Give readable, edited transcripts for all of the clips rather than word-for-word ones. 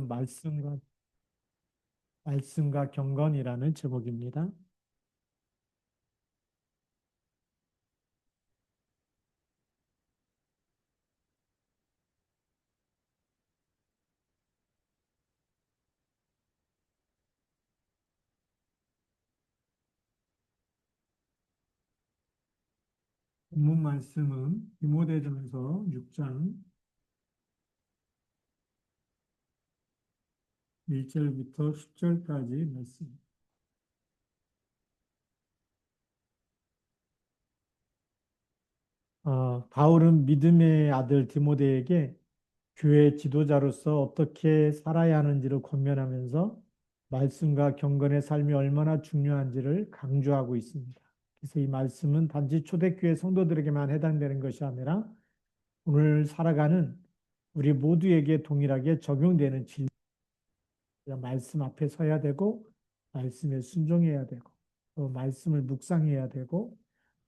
말씀과 말씀과 경건이라는 제목입니다. 본문 말씀은 디모데전서 6장 1절부터 10절까지 말씀. 바울은 믿음의 아들 디모데에게 교회 지도자로서 어떻게 살아야 하는지를 권면하면서 말씀과 경건의 삶이 얼마나 중요한지를 강조하고 있습니다. 그래서 이 말씀은 단지 초대교회 성도들에게만 해당되는 것이 아니라 오늘 살아가는 우리 모두에게 동일하게 적용되는 말씀 앞에 서야 되고, 말씀에 순종해야 되고, 또 말씀을 묵상해야 되고,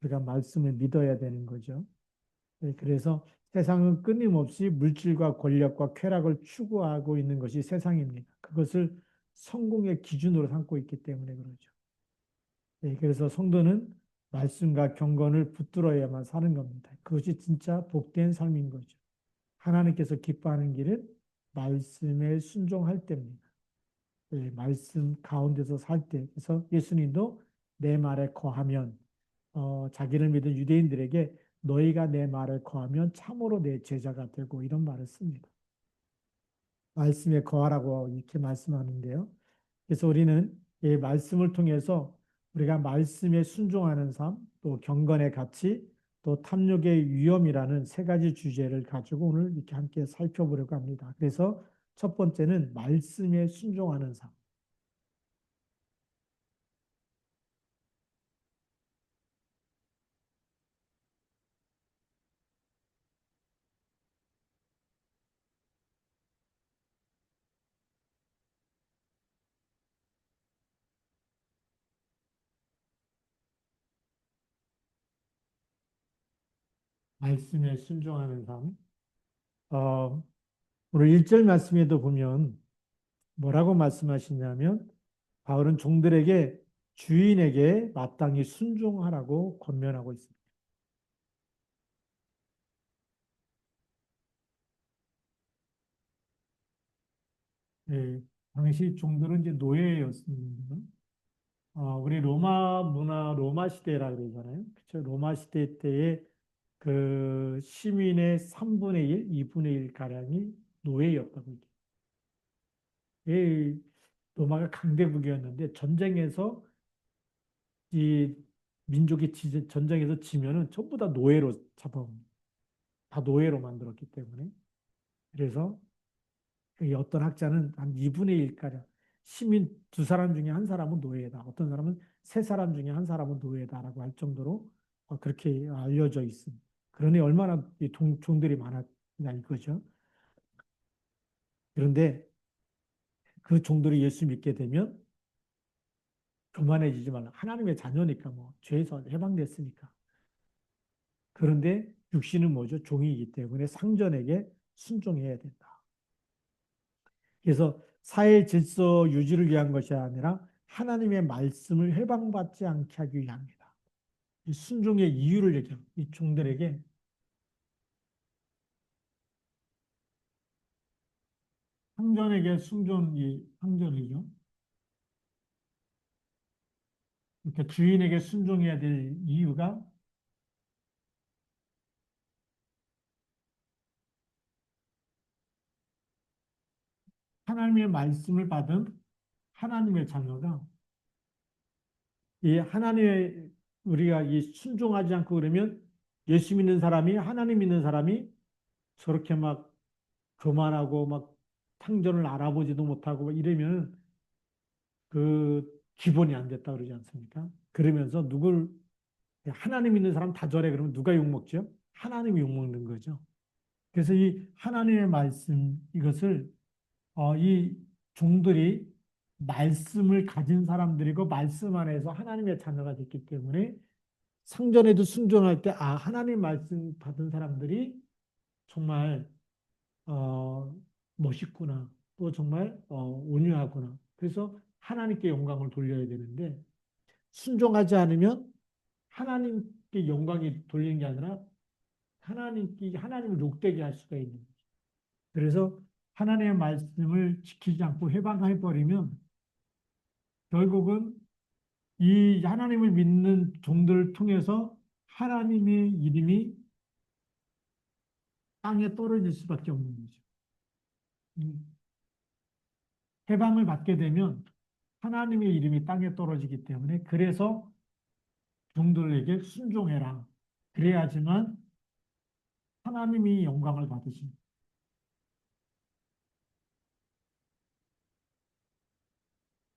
우리가 말씀을 믿어야 되는 거죠. 네, 그래서 세상은 끊임없이 물질과 권력과 쾌락을 추구하고 있는 것이 세상입니다. 그것을 성공의 기준으로 삼고 있기 때문에 그러죠. 네, 그래서 성도는 말씀과 경건을 붙들어야만 사는 겁니다. 그것이 진짜 복된 삶인 거죠. 하나님께서 기뻐하는 길은 말씀에 순종할 때입니다. 예, 말씀 가운데서 살 때. 그래서 예수님도 내 말에 거하면, 자기를 믿은 유대인들에게 너희가 내 말에 거하면 참으로 내 제자가 되고 이런 말을 씁니다. 말씀에 거하라고 이렇게 말씀하는데요. 그래서 우리는 이 말씀을 통해서 우리가 말씀에 순종하는 삶, 또 경건의 가치, 또 탐욕의 위험이라는 세 가지 주제를 가지고 오늘 이렇게 함께 살펴보려고 합니다. 그래서 첫 번째는 말씀에 순종하는 삶. 말씀에 순종하는 삶. 어, 오늘 1절 말씀에도 보면 뭐라고 말씀하시냐면 바울은 종들에게 주인에게 마땅히 순종하라고 권면하고 있습니다. 예, 당시 종들은 이제 노예였습니다. 우리 로마 문화, 로마 시대라 그러잖아요. 그렇죠? 로마 시대 때에 그 시민의 3분의 1, 2분의 1 가량이 노예였다고. 예, 로마가 강대국이었는데 전쟁에서 이 민족이 전쟁에서 지면은 전부 다 노예로 잡아옵니다. 다 노예로 만들었기 때문에. 그래서 이 어떤 학자는 한 2분의 1가량 시민 두 사람 중에 한 사람은 노예다. 어떤 사람은 세 사람 중에 한 사람은 노예다라고 할 정도로 그렇게 알려져 있습니다. 그러니 얼마나 이 종들이 많았냐 이거죠. 그런데 그 종들이 예수 믿게 되면 교만해지지 말라. 하나님의 자녀니까 뭐 죄에서 해방됐으니까. 그런데 육신은 뭐죠? 종이기 때문에 상전에게 순종해야 된다. 그래서 사회 질서 유지를 위한 것이 아니라 하나님의 말씀을 해방받지 않게 하기 위함이다. 이 순종의 이유를 얘기합니다. 이 종들에게 상전에게 순종이 상전이죠. 그러니까 주인에게 순종해야 될 이유가 하나님의 말씀을 받은 하나님의 자녀가 이 하나님의 우리가 이 순종하지 않고 그러면 예수 믿는 사람이 하나님 믿는 사람이 저렇게 막 교만하고 막 탕전을 알아보지도 못하고 막 이러면 그 기본이 안 됐다 그러지 않습니까? 그러면서 누굴 하나님 믿는 사람 다 저래 그러면 누가 욕먹죠? 하나님이 욕먹는 거죠. 그래서 이 하나님의 말씀 이것을 이 종들이 말씀을 가진 사람들이고 말씀 안에서 하나님의 자녀가 됐기 때문에 상전에도 순종할 때 하나님 말씀 받은 사람들이 정말 어, 멋있구나. 또 정말 온유하구나. 그래서 하나님께 영광을 돌려야 되는데 순종하지 않으면 하나님께 영광이 돌리는 게 아니라 하나님을 욕되게 할 수가 있는 거죠. 그래서 하나님의 말씀을 지키지 않고 해방해 버리면 결국은 이 하나님을 믿는 종들을 통해서 하나님의 이름이 땅에 떨어질 수밖에 없는 거죠. 음, 해방을 받게 되면 하나님의 이름이 땅에 떨어지기 때문에 그래서 종들에게 순종해라. 그래야지만 하나님이 영광을 받으십니다.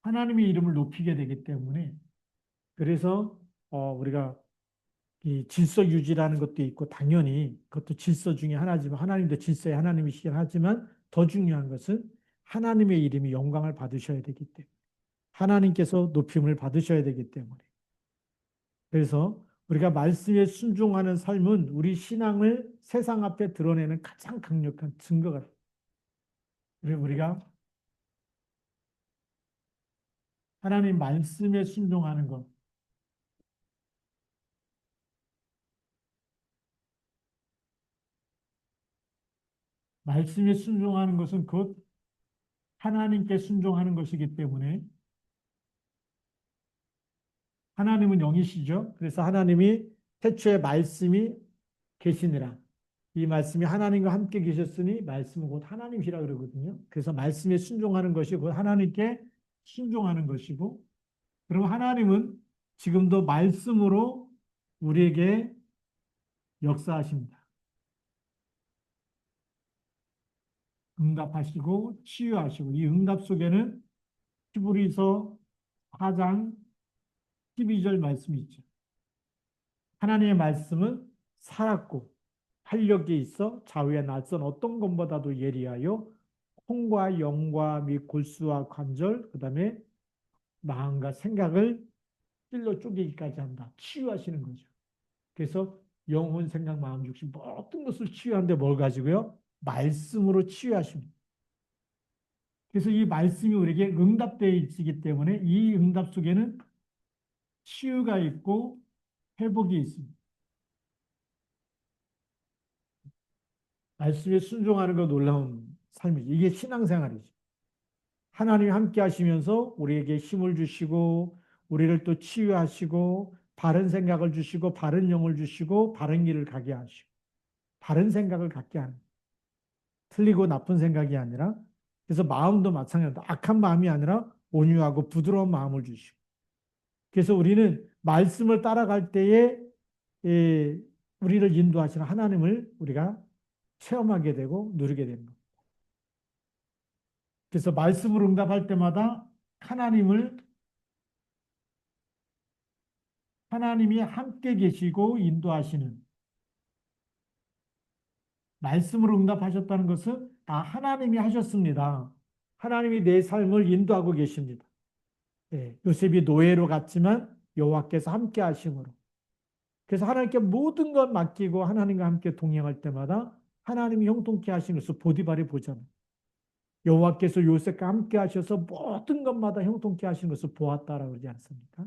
하나님의 이름을 높이게 되기 때문에 그래서 우리가 이 질서 유지라는 것도 있고 당연히 그것도 질서 중에 하나지만 하나님도 질서의 하나님이시긴 하지만 더 중요한 것은 하나님의 이름이 영광을 받으셔야 되기 때문에 하나님께서 높임을 받으셔야 되기 때문에 그래서 우리가 말씀에 순종하는 삶은 우리 신앙을 세상 앞에 드러내는 가장 강력한 증거가 됩니다. 그리고 우리가 하나님 말씀에 순종하는 것, 말씀에 순종하는 것은 곧 하나님께 순종하는 것이기 때문에 하나님은 영이시죠. 그래서 하나님이 태초에 말씀이 계시니라. 이 말씀이 하나님과 함께 계셨으니 말씀은 곧 하나님이시라 그러거든요. 그래서 말씀에 순종하는 것이 곧 하나님께 순종하는 것이고, 그럼 하나님은 지금도 말씀으로 우리에게 역사하십니다. 응답하시고 치유하시고 이 응답 속에는 히브리서 4장 12절 말씀이 있죠. 하나님의 말씀은 살았고 활력이 있어 좌우에 낯선 어떤 것보다도 예리하여 혼과 영과 및 골수와 관절 그다음에 마음과 생각을 찔러 쪼개기까지 한다. 치유하시는 거죠. 그래서 영혼, 생각, 마음, 육신 모든 것을 치유하는데 뭘 가지고요? 말씀으로 치유하십니다. 그래서 이 말씀이 우리에게 응답되어 있기 때문에 이 응답 속에는 치유가 있고 회복이 있습니다. 말씀에 순종하는 거 놀라운 삶이죠. 이게 신앙생활이죠. 하나님이 함께 하시면서 우리에게 힘을 주시고 우리를 또 치유하시고 바른 생각을 주시고 바른 영을 주시고 바른 길을 가게 하시고 바른 생각을 갖게 하는 틀리고 나쁜 생각이 아니라 그래서 마음도 마찬가지다. 악한 마음이 아니라 온유하고 부드러운 마음을 주시고 그래서 우리는 말씀을 따라갈 때에 우리를 인도하시는 하나님을 우리가 체험하게 되고 누리게 되는 것. 그래서 말씀을 응답할 때마다 하나님을 하나님이 함께 계시고 인도하시는 말씀으로 응답하셨다는 것은 하나님이 하셨습니다. 하나님이 내 삶을 인도하고 계십니다. 예, 요셉이 노예로 갔지만 여호와께서 함께 하심으로 그래서 하나님께 모든 것 맡기고 하나님과 함께 동행할 때마다 하나님이 형통케 하신 것을 보디발이 보잖아요. 여호와께서 요셉과 함께 하셔서 모든 것마다 형통케 하신 것을 보았다라고 그러지 않습니까?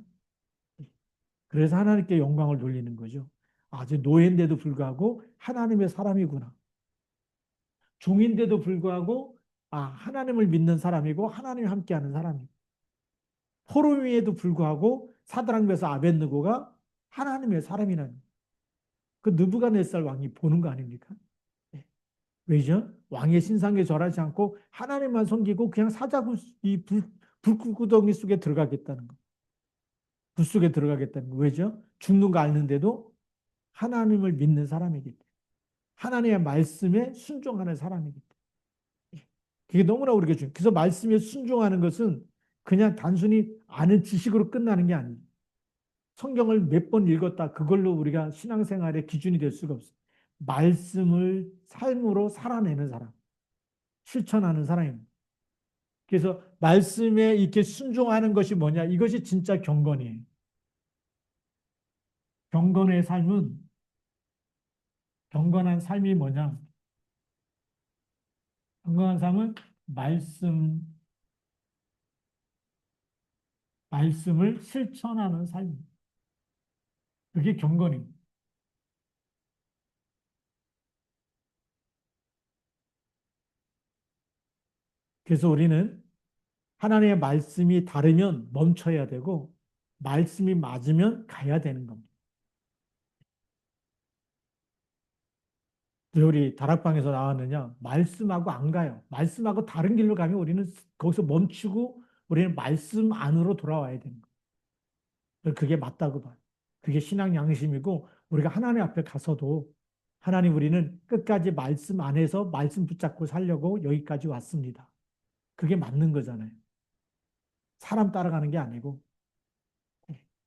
그래서 하나님께 영광을 돌리는 거죠. 아주 노예인데도 불구하고 하나님의 사람이구나. 종인데도 불구하고 하나님을 믿는 사람이고 하나님과 함께하는 사람이고 포로위에도 불구하고 사드락 메사 아벳느고가 하나님의 사람이라는 그 느부갓네살 왕이 보는 거 아닙니까? 네. 왜죠? 왕의 신상에 절하지 않고 하나님만 섬기고 그냥 사자굴 이 불구덩이 속에 들어가겠다는 거. 불 속에 들어가겠다는 거. 왜죠? 죽는 거 아는데도 하나님을 믿는 사람이기 때문에. 하나님의 말씀에 순종하는 사람이기 때문에. 그게 너무나 우리가 중요해요. 그래서 말씀에 순종하는 것은 그냥 단순히 아는 지식으로 끝나는 게 아니에요. 성경을 몇 번 읽었다. 그걸로 우리가 신앙생활의 기준이 될 수가 없어요. 말씀을 삶으로 살아내는 사람, 실천하는 사람입니다. 그래서 말씀에 이렇게 순종하는 것이 뭐냐? 이것이 진짜 경건이에요. 경건의 삶은 경건한 삶이 뭐냐? 건강한 삶은 말씀, 말씀을 실천하는 삶. 그게 경건입니다. 그래서 우리는 하나님의 말씀이 다르면 멈춰야 되고, 말씀이 맞으면 가야 되는 겁니다. 우리 다락방에서 나왔느냐? 말씀하고 안 가요. 말씀하고 다른 길로 가면 우리는 거기서 멈추고 우리는 말씀 안으로 돌아와야 되는 거예요. 그게 맞다고 봐요. 그게 신앙 양심이고 우리가 하나님 앞에 가서도 하나님 우리는 끝까지 말씀 안에서 말씀 붙잡고 살려고 여기까지 왔습니다. 그게 맞는 거잖아요. 사람 따라가는 게 아니고.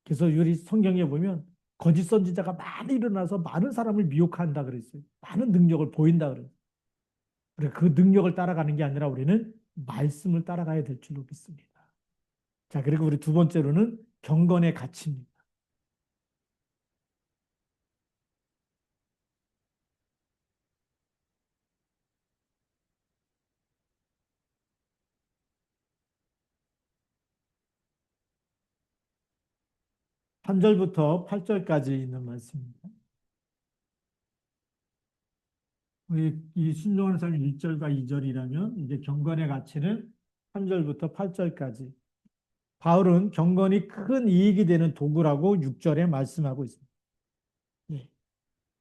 그래서 우리 성경에 보면 거짓 선지자가 많이 일어나서 많은 사람을 미혹한다 그랬어요. 많은 능력을 보인다 그랬어요. 우리가 그 능력을 따라가는 게 아니라 우리는 말씀을 따라가야 될 줄로 믿습니다. 자, 그리고 우리 두 번째로는 경건의 가치입니다. 3절부터 8절까지 있는 말씀입니다. 우리 이 순종하는 사람이 1절과 2절이라면 이제 경건의 가치는 3절부터 8절까지. 바울은 경건이 큰 이익이 되는 도구라고 6절에 말씀하고 있습니다. 예.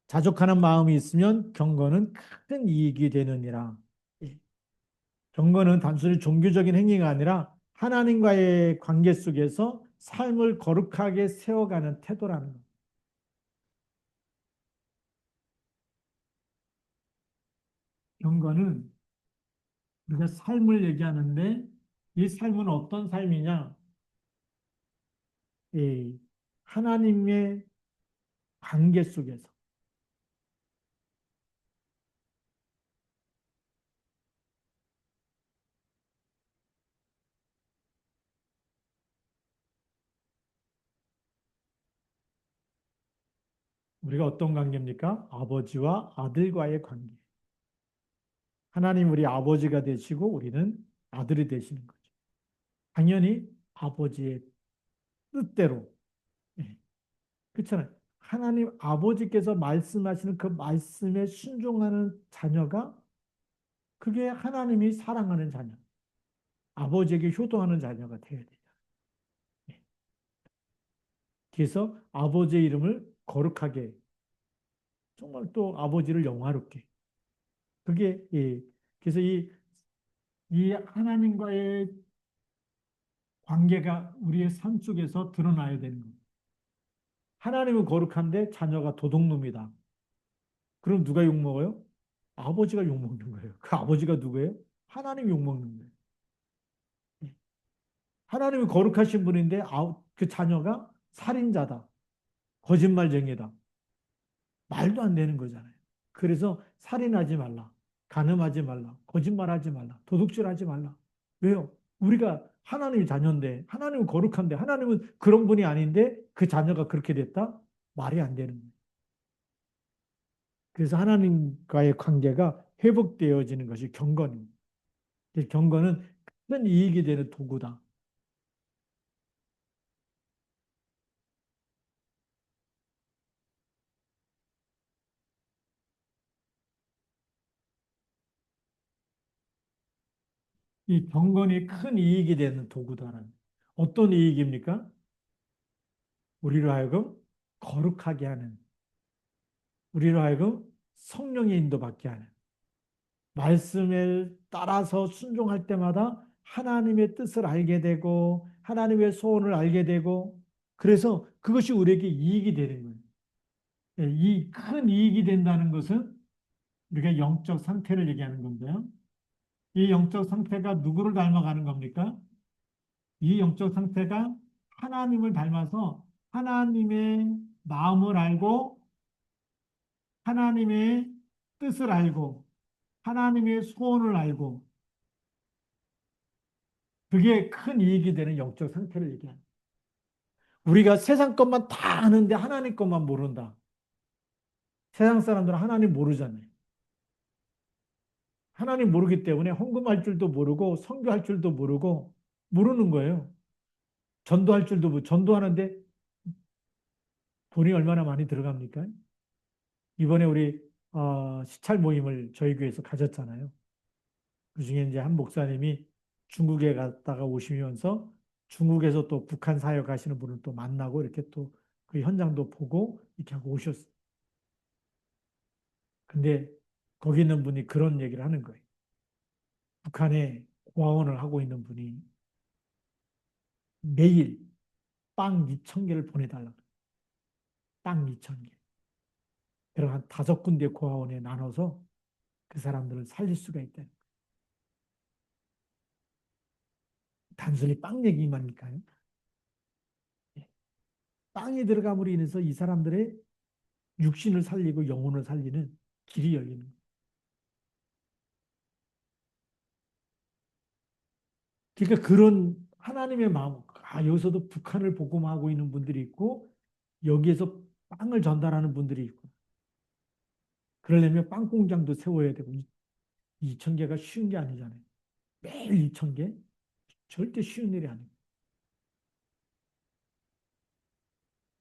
자족하는 마음이 있으면 경건은 큰 이익이 되느니라. 예. 경건은 단순히 종교적인 행위가 아니라 하나님과의 관계 속에서 삶을 거룩하게 세워가는 태도라는 것. 경건은 우리가 삶을 얘기하는데 이 삶은 어떤 삶이냐? 이 하나님의 관계 속에서 우리가 어떤 관계입니까? 아버지와 아들과의 관계. 하나님 우리 아버지가 되시고 우리는 아들이 되시는 거죠. 당연히 아버지의 뜻대로. 예, 그렇잖아요. 하나님 아버지께서 말씀하시는 그 말씀에 순종하는 자녀가 그게 하나님이 사랑하는 자녀. 아버지에게 효도하는 자녀가 되어야 돼요. 예. 그래서 아버지의 이름을 거룩하게 정말 또 아버지를 영화롭게. 그게 예. 그래서 이 하나님과의 관계가 우리의 삶 속에서 드러나야 되는 겁니다. 하나님은 거룩한데 자녀가 도둑놈이다. 그럼 누가 욕먹어요? 아버지가 욕먹는 거예요. 그 아버지가 누구예요? 하나님이 욕먹는 거예요. 예. 하나님이 거룩하신 분인데 그 자녀가 살인자다. 거짓말쟁이다. 말도 안 되는 거잖아요. 그래서 살인하지 말라. 간음하지 말라. 거짓말하지 말라. 도둑질하지 말라. 왜요? 우리가 하나님의 자녀인데 하나님은 거룩한데 하나님은 그런 분이 아닌데 그 자녀가 그렇게 됐다? 말이 안 되는 거예요. 그래서 하나님과의 관계가 회복되어지는 것이 경건입니다. 경건은 큰 이익이 되는 도구다. 이 경건이 큰 이익이 되는 도구다라는. 어떤 이익입니까? 우리로 하여금 거룩하게 하는, 우리로 하여금 성령의 인도받게 하는, 말씀을 따라서 순종할 때마다 하나님의 뜻을 알게 되고, 하나님의 소원을 알게 되고, 그래서 그것이 우리에게 이익이 되는 거예요. 이 큰 이익이 된다는 것은 우리가 영적 상태를 얘기하는 건데요. 이 영적 상태가 누구를 닮아가는 겁니까? 이 영적 상태가 하나님을 닮아서 하나님의 마음을 알고 하나님의 뜻을 알고 하나님의 소원을 알고 그게 큰 이익이 되는 영적 상태를 얘기합니다. 우리가 세상 것만 다 아는데 하나님 것만 모른다. 세상 사람들은 하나님 모르잖아요. 하나님 모르기 때문에 헌금할 줄도 모르고 선교할 줄도 모르고 모르는 거예요. 전도할 줄도 전도하는데 돈이 얼마나 많이 들어갑니까? 이번에 우리 시찰 모임을 저희 교회에서 가졌잖아요. 그중에 이제 한 목사님이 중국에 갔다가 오시면서 중국에서 또 북한 사역 하시는 분을 또 만나고 이렇게 또 그 현장도 보고 이렇게 하고 오셨어요. 근데 거기 있는 분이 그런 얘기를 하는 거예요. 북한에 고아원을 하고 있는 분이 매일 빵 2천 개를 보내달라고. 빵 2천 개. 그럼 한 5군데 고아원에 나눠서 그 사람들을 살릴 수가 있다. 단순히 빵 얘기만일까요? 예. 빵이 들어감으로 인해서 이 사람들의 육신을 살리고 영혼을 살리는 길이 열리는 거예요. 그러니까 그런 하나님의 마음, 여기서도 북한을 복음하고 있는 분들이 있고 여기에서 빵을 전달하는 분들이 있고 그러려면 빵 공장도 세워야 되고 2천 개가 쉬운 게 아니잖아요. 매일 2천 개? 절대 쉬운 일이 아니에요.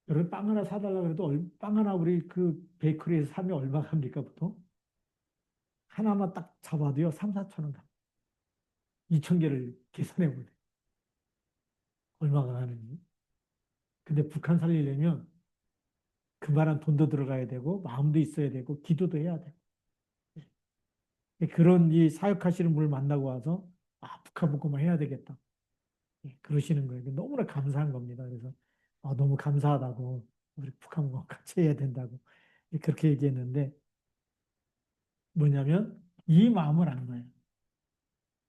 여러분 빵 하나 사달라고 해도 빵 하나 우리 그 베이커리에서 사면 얼마 갑니까 보통? 하나만 딱 잡아도요 3, 4천 원 가. 2천 개를 계산해 보세요. 얼마가 가는지. 근데 북한 살리려면 그만한 돈도 들어가야 되고 마음도 있어야 되고 기도도 해야 돼. 그런 이 사역하시는 분을 만나고 와서 북한 복음을 해야 되겠다. 그러시는 거예요. 너무나 감사한 겁니다. 그래서 너무 감사하다고 우리 북한 복음 같이 해야 된다고 그렇게 얘기했는데 뭐냐면 이 마음을 안 거예요.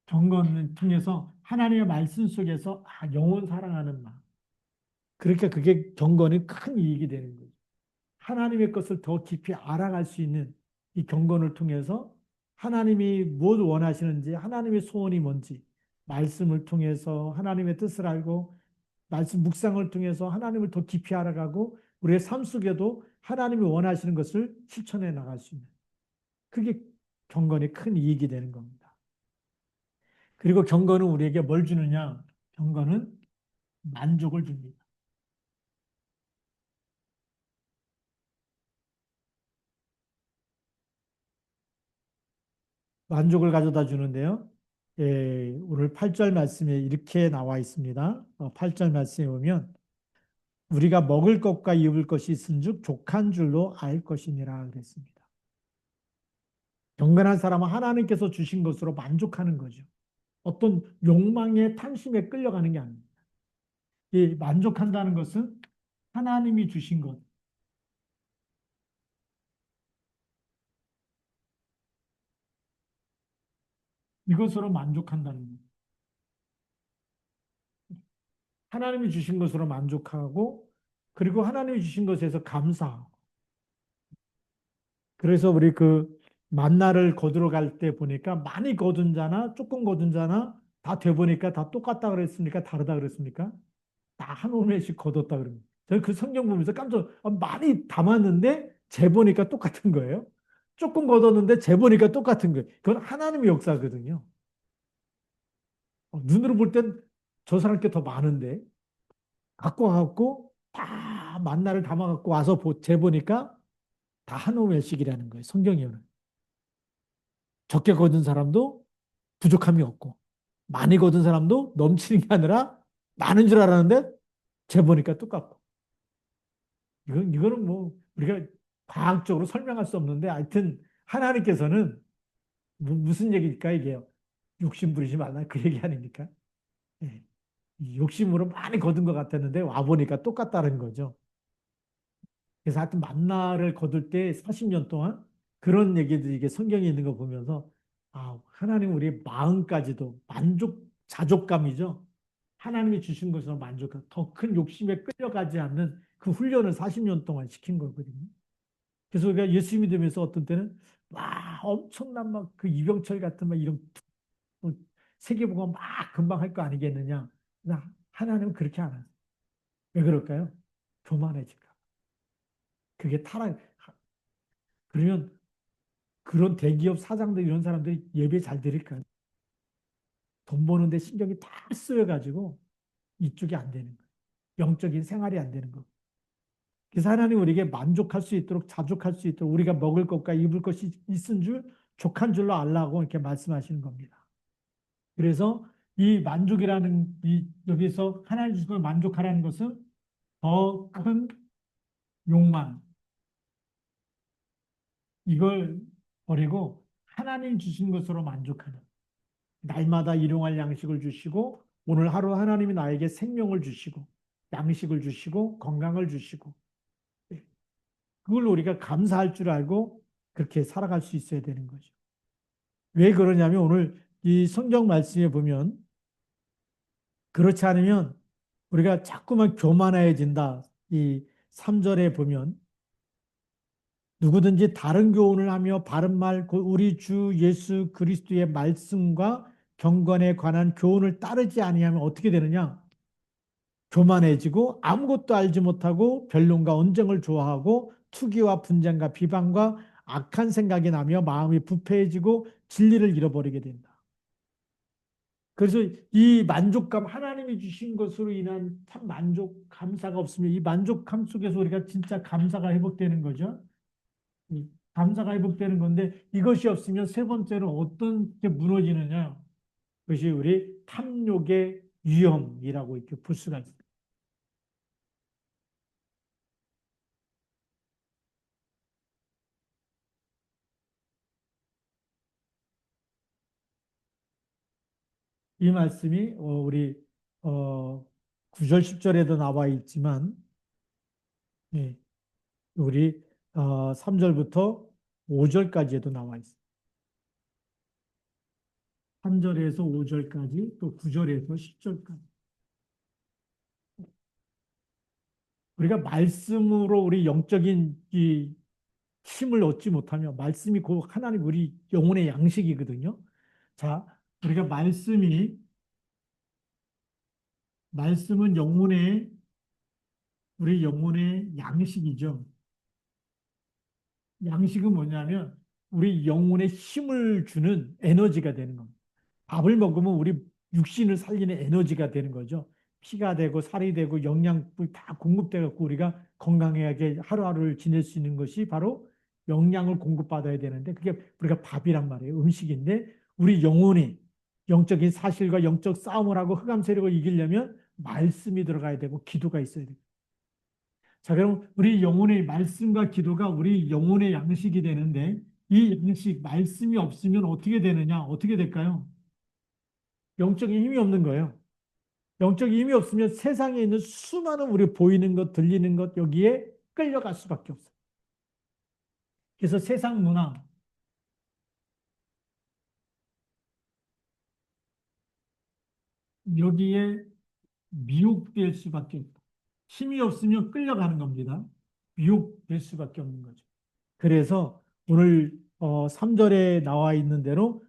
경건을 통해서 하나님의 말씀 속에서 영혼 사랑하는 마음. 그러니까 그게 경건의 큰 이익이 되는 거예요. 하나님의 것을 더 깊이 알아갈 수 있는 이 경건을 통해서 하나님이 무엇을 원하시는지, 하나님의 소원이 뭔지, 말씀을 통해서 하나님의 뜻을 알고, 말씀 묵상을 통해서 하나님을 더 깊이 알아가고, 우리의 삶 속에도 하나님이 원하시는 것을 실천해 나갈 수 있는. 그게 경건의 큰 이익이 되는 겁니다. 그리고 경건은 우리에게 뭘 주느냐? 경건은 만족을 줍니다. 만족을 가져다 주는데요. 오늘 8절 말씀에 이렇게 나와 있습니다. 8절 말씀에 보면 우리가 먹을 것과 입을 것이 있은즉 족한 줄로 알 것이니라 그랬습니다. 경건한 사람은 하나님께서 주신 것으로 만족하는 거죠. 어떤 욕망의 탐심에 끌려가는 게 아닙니다. 이 만족한다는 것은 하나님이 주신 것, 이것으로 만족한다는 것. 하나님이 주신 것으로 만족하고 그리고 하나님이 주신 것에서 감사하고 그래서 우리 그 만나를 거두러 갈 때 보니까 많이 거둔 자나 조금 거둔 자나 다 돼보니까 다 똑같다 그랬습니까? 다르다 그랬습니까? 다 한 오매씩 거뒀다 그럽니다. 저는 그 성경 보면서 깜짝 많이 담았는데 재보니까 똑같은 거예요. 조금 거뒀는데 재보니까 똑같은 거예요. 그건 하나님의 역사거든요. 눈으로 볼 땐 저 사람 께 더 많은데 갖고 와갖고 다 만나를 담아갖고 와서 재보니까 다 한 오매씩이라는 거예요. 성경이요는. 적게 거둔 사람도 부족함이 없고 많이 거둔 사람도 넘치는 게 아니라 많은 줄 알았는데 재보니까 똑같고 이거는 뭐 우리가 과학적으로 설명할 수 없는데 하여튼 하나님께서는 무슨 얘기일까 이게요. 욕심 부리지 말라 그 얘기 아닙니까? 예. 욕심으로 많이 거둔 것 같았는데 와 보니까 똑같다는 거죠. 그래서 하여튼 만나를 거둘 때 40년 동안 그런 얘기들이 이게 성경에 있는 거 보면서 하나님 우리의 마음까지도 자족감이죠. 하나님이 주신 것으로 만족하고 더 큰 욕심에 끌려가지 않는 그 훈련을 40년 동안 시킨 거거든요. 그래서 우리가 예수 믿으면서 어떤 때는 엄청난 막 그 이병철 같은 막 이런 뭐 세계복음 막 금방 할 거 아니겠느냐. 하나님은 그렇게 안 하세요. 왜 그럴까요? 교만해질까. 그게 타락. 그러면 그런 대기업 사장들 이런 사람들이 예배 잘 드릴까요? 돈 버는데 신경이 다 쓰여가지고 이쪽이 안 되는 거예요. 영적인 생활이 안 되는 거. 그래서 하나님 우리에게 만족할 수 있도록 자족할 수 있도록 우리가 먹을 것과 입을 것이 있은 줄 족한 줄로 알라고 이렇게 말씀하시는 겁니다. 그래서 이 만족이라는 이 여기서 하나님 주신 걸 만족하라는 것은 더 큰 욕망 이걸 버리고 하나님 주신 것으로 만족하는 날마다 일용할 양식을 주시고 오늘 하루 하나님이 나에게 생명을 주시고 양식을 주시고 건강을 주시고 그걸 우리가 감사할 줄 알고 그렇게 살아갈 수 있어야 되는 거죠. 왜 그러냐면 오늘 이 성경 말씀에 보면 그렇지 않으면 우리가 자꾸만 교만해진다. 이 3절에 보면 누구든지 다른 교훈을 하며 바른 말, 곧 우리 주 예수 그리스도의 말씀과 경건에 관한 교훈을 따르지 아니하면 어떻게 되느냐? 교만해지고 아무것도 알지 못하고 변론과 언쟁을 좋아하고 투기와 분쟁과 비방과 악한 생각이 나며 마음이 부패해지고 진리를 잃어버리게 된다. 그래서 이 만족감, 하나님이 주신 것으로 인한 참 만족, 감사가 없으면 이 만족감 속에서 우리가 진짜 감사가 회복되는 거죠. 이 감사가 회복되는 건데 이것이 없으면 세 번째로 어떤 게 무너지느냐. 그것이 우리 탐욕의 위험이라고 이렇게 볼 수가 있습니다. 이 말씀이 우리 9절 10절에도 나와 있지만 예, 우리 3절부터 5절까지에도 나와 있습니다. 3절에서 5절까지 또 9절에서 10절까지. 우리가 말씀으로 우리 영적인 이 힘을 얻지 못하며 말씀이 곧 하나님 우리 영혼의 양식이거든요. 자, 우리가 말씀은 영혼의 우리 영혼의 양식이죠. 양식은 뭐냐면 우리 영혼에 힘을 주는 에너지가 되는 겁니다. 밥을 먹으면 우리 육신을 살리는 에너지가 되는 거죠. 피가 되고 살이 되고 영양분이 다 공급돼 갖고 우리가 건강하게 하루하루를 지낼 수 있는 것이 바로 영양을 공급받아야 되는데 그게 우리가 밥이란 말이에요. 음식인데 우리 영혼이 영적인 사실과 영적 싸움을 하고 흑암 세력을 이기려면 말씀이 들어가야 되고 기도가 있어야 돼요. 자, 그럼 우리 영혼의 말씀과 기도가 우리 영혼의 양식이 되는데 이 양식, 말씀이 없으면 어떻게 되느냐? 어떻게 될까요? 영적인 힘이 없는 거예요. 영적인 힘이 없으면 세상에 있는 수많은 우리 보이는 것, 들리는 것, 여기에 끌려갈 수밖에 없어요. 그래서 세상 문화, 여기에 미혹될 수밖에 없다. 힘이 없으면 끌려가는 겁니다. 미혹될 수밖에 없는 거죠. 그래서 오늘 3절에 나와 있는 대로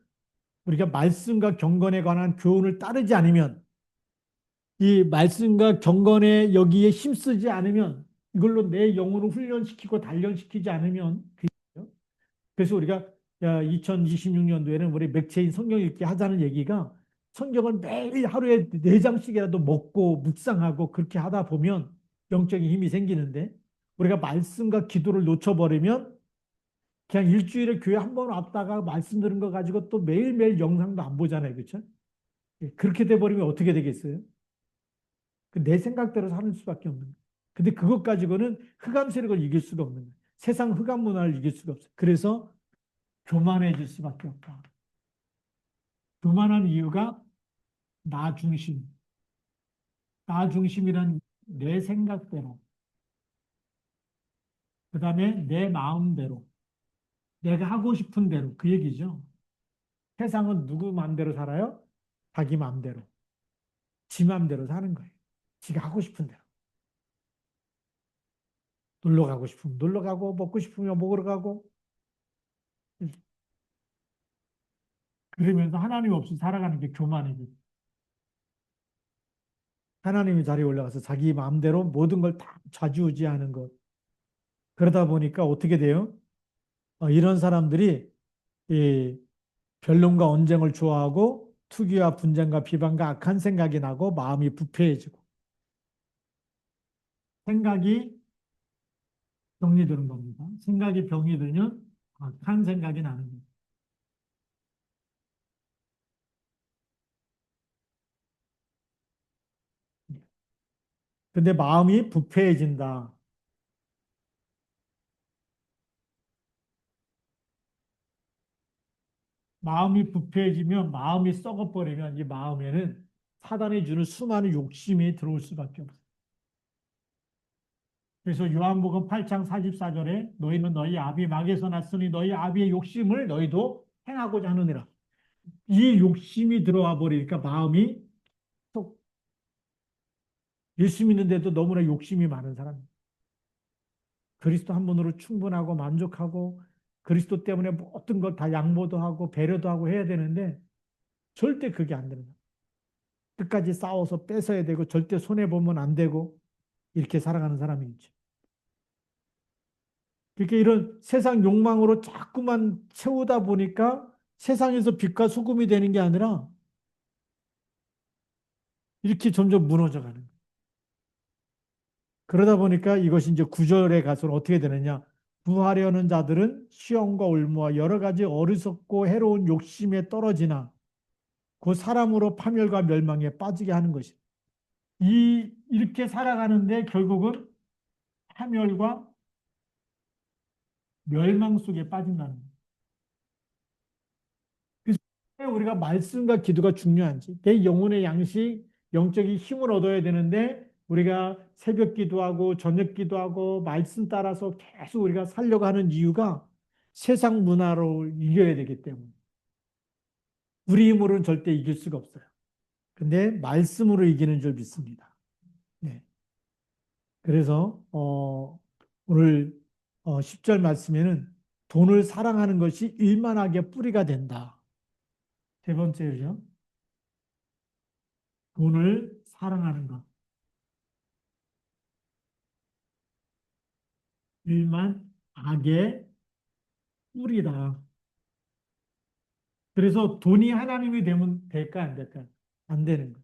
우리가 말씀과 경건에 관한 교훈을 따르지 않으면 이 말씀과 경건에 여기에 힘쓰지 않으면 이걸로 내 영혼을 훈련시키고 단련시키지 않으면 그래서 우리가 2026년도에는 우리 맥체인 성경 읽기 하자는 얘기가 성경을 매일 하루에 4장씩이라도 먹고 묵상하고 그렇게 하다 보면 영적인 힘이 생기는데 우리가 말씀과 기도를 놓쳐버리면 그냥 일주일에 교회 한 번 왔다가 말씀 들은 거 가지고 또 매일매일 영상도 안 보잖아요. 그렇죠? 그렇게 돼버리면 어떻게 되겠어요? 내 생각대로 사는 수밖에 없는 거예요. 근데 그것 가지고는 흑암 세력을 이길 수가 없는 거예요. 세상 흑암 문화를 이길 수가 없어요. 그래서 교만해질 수밖에 없다. 교만한 이유가 나 중심. 나 중심이란 내 생각대로, 그 다음에 내 마음대로, 내가 하고 싶은 대로 그 얘기죠. 세상은 누구 마음대로 살아요? 자기 마음대로, 지 마음대로 사는 거예요. 지가 하고 싶은 대로. 놀러 가고 싶으면 놀러 가고, 먹고 싶으면 먹으러 가고, 그러면서 하나님 없이 살아가는 게 교만이지. 하나님이 자리에 올라가서 자기 마음대로 모든 걸 다 좌지우지하는 것. 그러다 보니까 어떻게 돼요? 이런 사람들이 이 변론과 언쟁을 좋아하고 투기와 분쟁과 비방과 악한 생각이 나고 마음이 부패해지고 생각이 병이 드는 겁니다. 생각이 병이 들면 악한 생각이 나는 거예요. 근데 마음이 부패해진다. 마음이 부패해지면 마음이 썩어버리면 이 마음에는 사단이 주는 수많은 욕심이 들어올 수밖에 없어요. 그래서 요한복음 8장 44절에 너희는 너희 아비 막에서 났으니 너희 아비의 욕심을 너희도 행하고자 하느니라. 이 욕심이 들어와 버리니까 마음이 속 예수 믿는데도 너무나 욕심이 많은 사람. 그리스도 한 분으로 충분하고 만족하고 그리스도 때문에 모든 걸 다 양보도 하고 배려도 하고 해야 되는데 절대 그게 안 되는 거예요. 끝까지 싸워서 뺏어야 되고 절대 손해보면 안 되고 이렇게 살아가는 사람이 있죠. 그러니까 이런 세상 욕망으로 자꾸만 채우다 보니까 세상에서 빛과 소금이 되는 게 아니라 이렇게 점점 무너져 가는 거예요. 그러다 보니까 이것이 이제 구절에 가서는 어떻게 되느냐. 부하려는 자들은 시험과 올무와 여러 가지 어리석고 해로운 욕심에 떨어지나 그 사람으로 파멸과 멸망에 빠지게 하는 것이. 이렇게 살아가는데 결국은 파멸과 멸망 속에 빠진다는 거예요. 그래서 왜 우리가 말씀과 기도가 중요한지, 내 영혼의 양식, 영적인 힘을 얻어야 되는데 우리가 새벽 기도하고 저녁 기도하고 말씀 따라서 계속 우리가 살려고 하는 이유가 세상 문화로 이겨야 되기 때문에 우리 힘으로는 절대 이길 수가 없어요. 근데 말씀으로 이기는 줄 믿습니다. 네. 그래서 오늘 10절 말씀에는 돈을 사랑하는 것이 일만하게 뿌리가 된다. 세 번째로요. 돈을 사랑하는 것. 일만 악의 뿌리다. 그래서 돈이 하나님이 되면 될까 안 될까? 안 되는 거.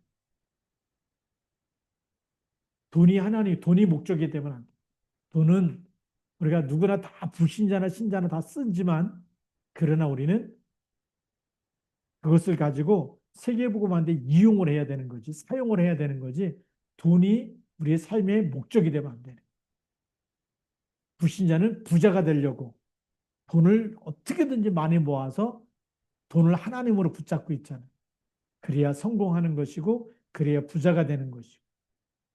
돈이 하나님, 돈이 목적이 되면 안 돼. 돈은 우리가 누구나 다 불신자나 신자나 다 쓰지만 그러나 우리는 그것을 가지고 세계복음화인데 이용을 해야 되는 거지, 사용을 해야 되는 거지. 돈이 우리의 삶의 목적이 되면 안 되는. 불신자는 부자가 되려고 돈을 어떻게든지 많이 모아서 돈을 하나님으로 붙잡고 있잖아요. 그래야 성공하는 것이고, 그래야 부자가 되는 것이고.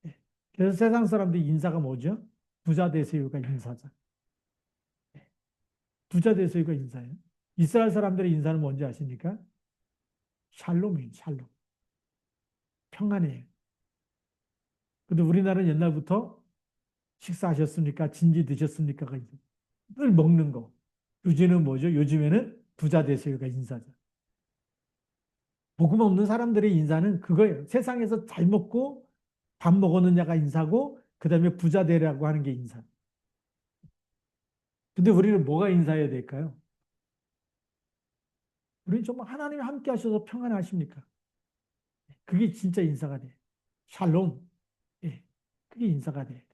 예. 그래서 세상 사람들이 인사가 뭐죠? 부자 되세요가 인사죠. 예. 부자 되세요가 인사예요. 이스라엘 사람들의 인사는 뭔지 아십니까? 샬롬이에요, 샬롬. 평안이에요. 근데 우리나라는 옛날부터 식사하셨습니까? 진지 드셨습니까?가 늘 먹는 거. 요즘은 뭐죠? 요즘에는 부자 되세요가 인사죠. 복음 없는 사람들의 인사는 그거예요. 세상에서 잘 먹고 밥 먹었느냐가 인사고, 그 다음에 부자 되라고 하는 게 인사. 근데 우리는 뭐가 인사해야 될까요? 우리는 정말 하나님이 함께 하셔서 평안하십니까? 그게 진짜 인사가 돼. 샬롬. 예. 그게 인사가 돼.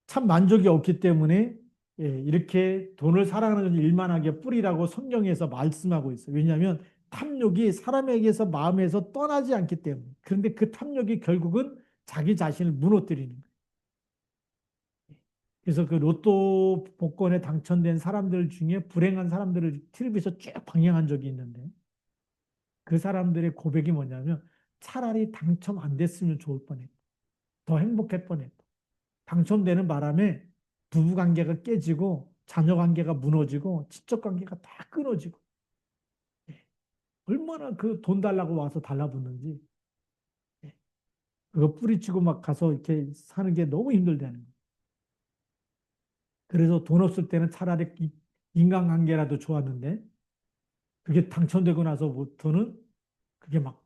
참 만족이 없기 때문에 예, 이렇게 돈을 사랑하는 것을 일만하게 뿌리라고 성경에서 말씀하고 있어요. 왜냐하면 탐욕이 사람에게서 마음에서 떠나지 않기 때문에. 그런데 그 탐욕이 결국은 자기 자신을 무너뜨리는 거예요. 그래서 그 로또 복권에 당첨된 사람들 중에 불행한 사람들을 TV에서 쭉 방영한 적이 있는데 그 사람들의 고백이 뭐냐면 차라리 당첨 안 됐으면 좋을 뻔했다. 더 행복할 뻔했다. 당첨되는 바람에 부부 관계가 깨지고 자녀 관계가 무너지고 지적 관계가 다 끊어지고 예. 얼마나 그 돈 달라고 와서 달라붙는지 예. 그거 뿌리치고 막 가서 이렇게 사는 게 너무 힘들다는 거예요. 그래서 돈 없을 때는 차라리 인간관계라도 좋았는데 그게 당첨되고 나서부터는 그게 막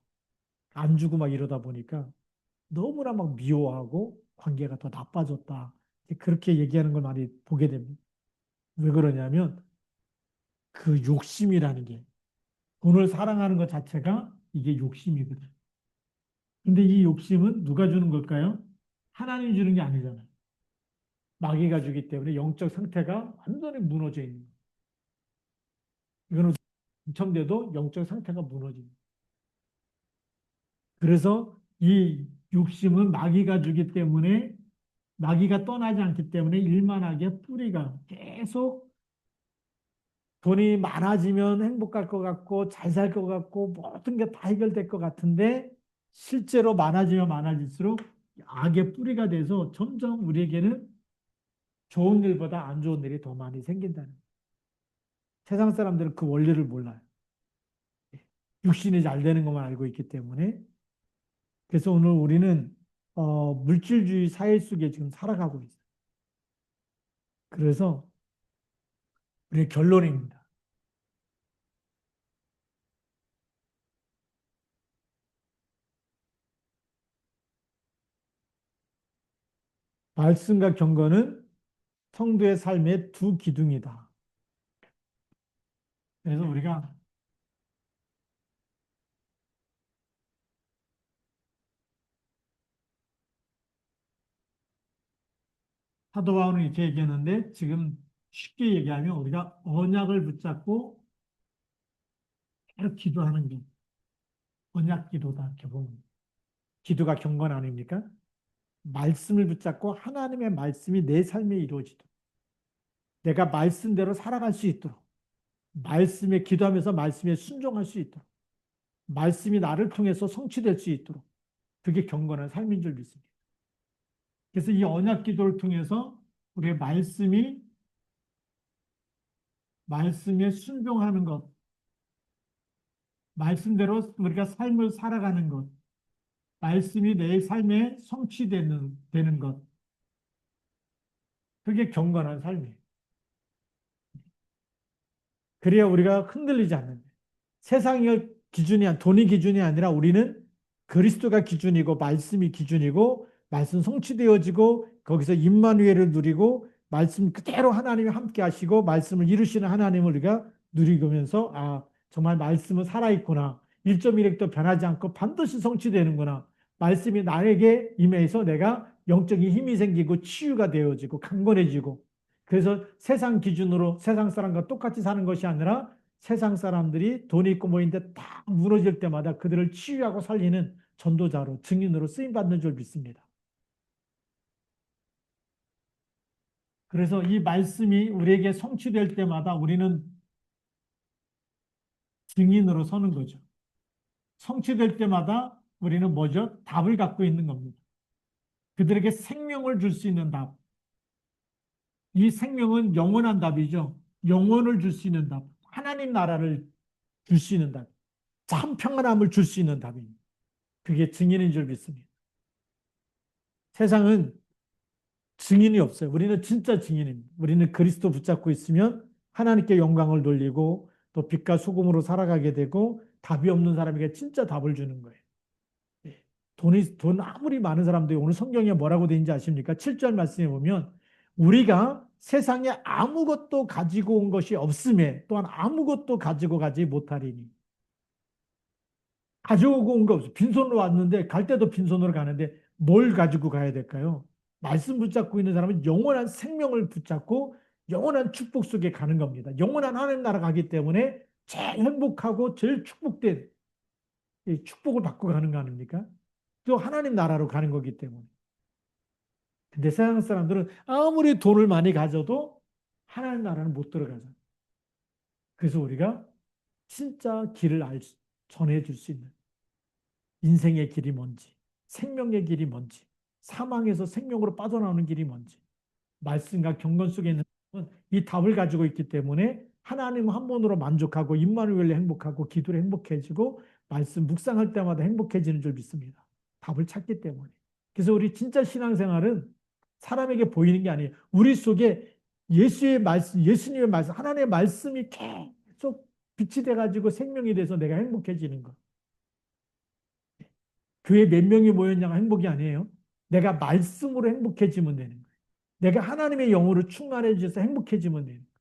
안 주고 막 이러다 보니까 너무나 막 미워하고 관계가 더 나빠졌다. 그렇게 얘기하는 걸 많이 보게 됩니다. 왜 그러냐면 그 욕심이라는 게 돈을 사랑하는 것 자체가 이게 욕심이거든. 근데 이 욕심은 누가 주는 걸까요? 하나님이 주는 게 아니잖아요. 마귀가 주기 때문에 영적 상태가 완전히 무너져 있는 거예요. 이거는 당첨돼도 영적 상태가 무너집니다. 그래서 이 욕심은 마귀가 주기 때문에 마귀가 떠나지 않기 때문에 일만하게 뿌리가 계속 돈이 많아지면 행복할 것 같고 잘 살 것 같고 모든 게 다 해결될 것 같은데 실제로 많아지면 많아질수록 악의 뿌리가 돼서 점점 우리에게는 좋은 일보다 안 좋은 일이 더 많이 생긴다는 거예요. 세상 사람들은 그 원리를 몰라요. 육신이 잘 되는 것만 알고 있기 때문에. 그래서 오늘 우리는 물질주의 사회 속에 지금 살아가고 있어요. 그래서 우리의 결론입니다. 말씀과 경건은 성도의 삶의 두 기둥이다. 그래서 우리가 사도 바울은 이렇게 얘기했는데 지금 쉽게 얘기하면 우리가 언약을 붙잡고 계속 기도하는 게 언약 기도다. 이렇게 보면 기도가 경건 아닙니까? 말씀을 붙잡고 하나님의 말씀이 내 삶에 이루어지도록 내가 말씀대로 살아갈 수 있도록 말씀에 기도하면서 말씀에 순종할 수 있도록 말씀이 나를 통해서 성취될 수 있도록 그게 경건한 삶인 줄 믿습니다. 그래서 이 언약 기도를 통해서 우리의 말씀에 순종하는 것, 말씀대로 우리가 삶을 살아가는 것, 말씀이 내 삶에 성취되는 것, 그게 경건한 삶이에요. 그래야 우리가 흔들리지 않는 거예요. 세상의 돈이 기준이 아니라 우리는 그리스도가 기준이고 말씀이 기준이고 말씀 성취되어지고 거기서 임마누엘을 누리고 말씀 그대로 하나님이 함께 하시고 말씀을 이루시는 하나님을 우리가 누리면서 정말 말씀은 살아있구나. 1.1핵도 변하지 않고 반드시 성취되는구나. 말씀이 나에게 임해서 내가 영적인 힘이 생기고 치유가 되어지고 강건해지고 그래서 세상 기준으로 세상 사람과 똑같이 사는 것이 아니라 세상 사람들이 돈이 있고 뭐 있는데 다 무너질 때마다 그들을 치유하고 살리는 전도자로 증인으로 쓰임받는 줄 믿습니다. 그래서 이 말씀이 우리에게 성취될 때마다 우리는 증인으로 서는 거죠. 성취될 때마다 우리는 뭐죠? 답을 갖고 있는 겁니다. 그들에게 생명을 줄 수 있는 답. 이 생명은 영원한 답이죠. 영원을 줄 수 있는 답. 하나님 나라를 줄 수 있는 답. 참 평안함을 줄 수 있는 답입니다. 그게 증인인 줄 믿습니다. 세상은 증인이 없어요. 우리는 진짜 증인입니다. 우리는 그리스도 붙잡고 있으면 하나님께 영광을 돌리고 또 빛과 소금으로 살아가게 되고 답이 없는 사람에게 진짜 답을 주는 거예요. 예. 돈 아무리 많은 사람들이 오늘 성경에 뭐라고 되어 있는지 아십니까? 7절 말씀에 보면 우리가 세상에 아무것도 가지고 온 것이 없음에 또한 아무것도 가지고 가지 못하리니 가져오고 온 거 없어. 빈손으로 왔는데 갈 때도 빈손으로 가는데 뭘 가지고 가야 될까요? 말씀 붙잡고 있는 사람은 영원한 생명을 붙잡고 영원한 축복 속에 가는 겁니다. 영원한 하나님 나라 가기 때문에 제일 행복하고 제일 축복된 이 축복을 받고 가는 거 아닙니까? 또 하나님 나라로 가는 거기 때문에. 근데 세상 사람들은 아무리 돈을 많이 가져도 하나님 나라는 못 들어가죠. 그래서 우리가 진짜 길을 전해줄 수 있는 인생의 길이 뭔지, 생명의 길이 뭔지, 사망에서 생명으로 빠져나오는 길이 뭔지, 말씀과 경건 속에 있는 이 답을 가지고 있기 때문에 하나님 한 번으로 만족하고 임마누엘로 행복하고 기도로 행복해지고 말씀 묵상할 때마다 행복해지는 줄 믿습니다. 답을 찾기 때문에. 그래서 우리 진짜 신앙생활은 사람에게 보이는 게 아니에요. 우리 속에 예수의 말씀, 예수님의 말씀, 하나님의 말씀이 계속 빛이 돼가지고 생명이 돼서 내가 행복해지는 것. 교회 몇 명이 모였냐가 행복이 아니에요. 내가 말씀으로 행복해지면 되는 거예요. 내가 하나님의 영으로 충만해져서 행복해지면 되는 거예요.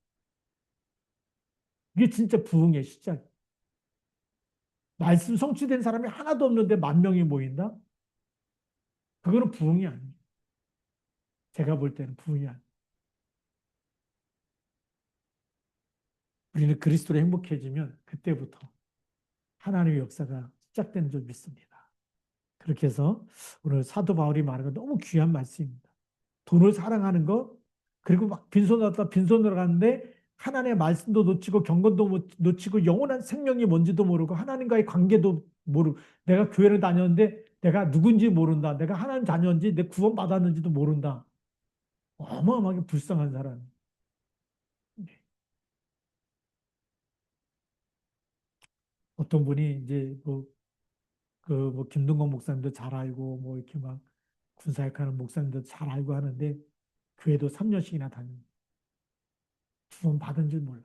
이게 진짜 부흥의 시작. 말씀 성취된 사람이 하나도 없는데 만 명이 모인다? 그거는 부흥이 아니에요. 제가 볼 때는 부흥이 아니에요. 우리는 그리스도로 행복해지면 그때부터 하나님의 역사가 시작되는 줄 믿습니다. 그렇게 해서 오늘 사도 바울이 말하는 거 너무 귀한 말씀입니다. 돈을 사랑하는 거, 그리고 막 빈손으로 갔다 빈손으로 가는데 하나님의 말씀도 놓치고 경건도 놓치고 영원한 생명이 뭔지도 모르고 하나님과의 관계도 모르고 내가 교회를 다녔는데 내가 누군지 모른다. 내가 하나님 자녀인지 내 구원 받았는지도 모른다. 어마어마하게 불쌍한 사람. 어떤 분이 이제 뭐 그 뭐 김동건 목사님도 잘 알고 뭐 이렇게 막 군사역하는 목사님도 잘 알고 하는데 교회도 3년씩이나 다니고 구원 받은 줄 몰라.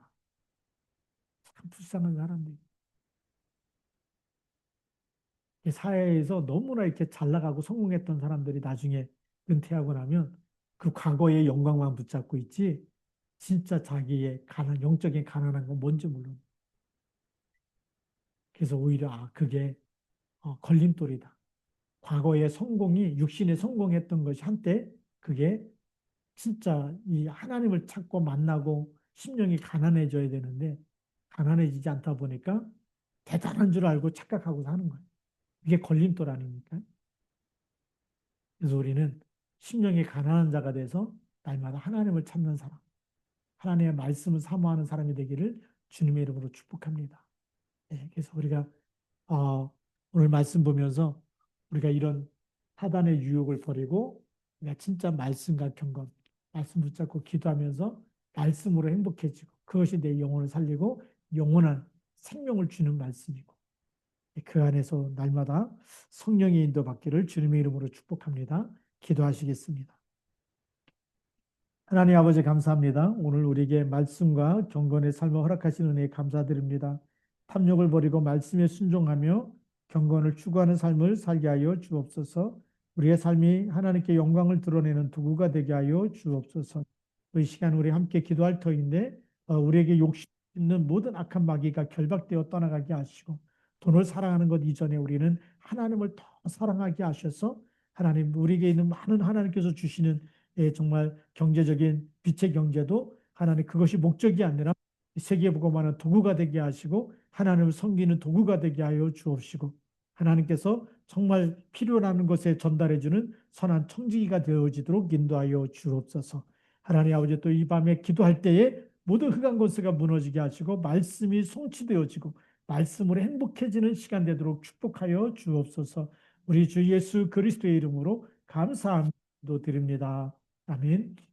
참 불쌍한 사람들. 이 사회에서 너무나 이렇게 잘 나가고 성공했던 사람들이 나중에 은퇴하고 나면 그 과거의 영광만 붙잡고 있지 진짜 자기의 영적인 가난한 건 뭔지 모르는. 그래서 오히려 그게 걸림돌이다. 과거의 성공이 육신에 성공했던 것이 한때 그게 진짜 이 하나님을 찾고 만나고 심령이 가난해져야 되는데 가난해지지 않다 보니까 대단한 줄 알고 착각하고 사는 거예요. 이게 걸림돌 아닙니까? 그래서 우리는 심령이 가난한 자가 돼서 날마다 하나님을 찾는 사람, 하나님의 말씀을 사모하는 사람이 되기를 주님의 이름으로 축복합니다. 네, 그래서 우리가 오늘 말씀 보면서 우리가 이런 사단의 유혹을 버리고 우리가 진짜 말씀과 경건, 말씀 붙잡고 기도하면서 말씀으로 행복해지고 그것이 내 영혼을 살리고 영원한 생명을 주는 말씀이고 그 안에서 날마다 성령의 인도받기를 주님의 이름으로 축복합니다. 기도하시겠습니다. 하나님 아버지 감사합니다. 오늘 우리에게 말씀과 경건의 삶을 허락하시는 은혜에 감사드립니다. 탐욕을 버리고 말씀에 순종하며 경건을 추구하는 삶을 살게 하여 주옵소서. 우리의 삶이 하나님께 영광을 드러내는 도구가 되게 하여 주옵소서. 이 시간 우리 함께 기도할 터인데 우리에게 욕심 있는 모든 악한 마귀가 결박되어 떠나가게 하시고 돈을 사랑하는 것 이전에 우리는 하나님을 더 사랑하게 하셔서 하나님 우리에게 있는 많은 하나님께서 주시는 정말 경제적인 빛의 경제도 하나님 그것이 목적이 아니라 세계 복음화는 도구가 되게 하시고 하나님을 섬기는 도구가 되게 하여 주옵시고 하나님께서 정말 필요하는 것에 전달해 주는 선한 청지기가 되어지도록 인도하여 주옵소서. 하나님 아버지 또 이 밤에 기도할 때에 모든 흑암 권세가 무너지게 하시고 말씀이 성취되어지고 말씀으로 행복해지는 시간 되도록 축복하여 주옵소서. 우리 주 예수 그리스도의 이름으로 감사함도 드립니다. 아멘.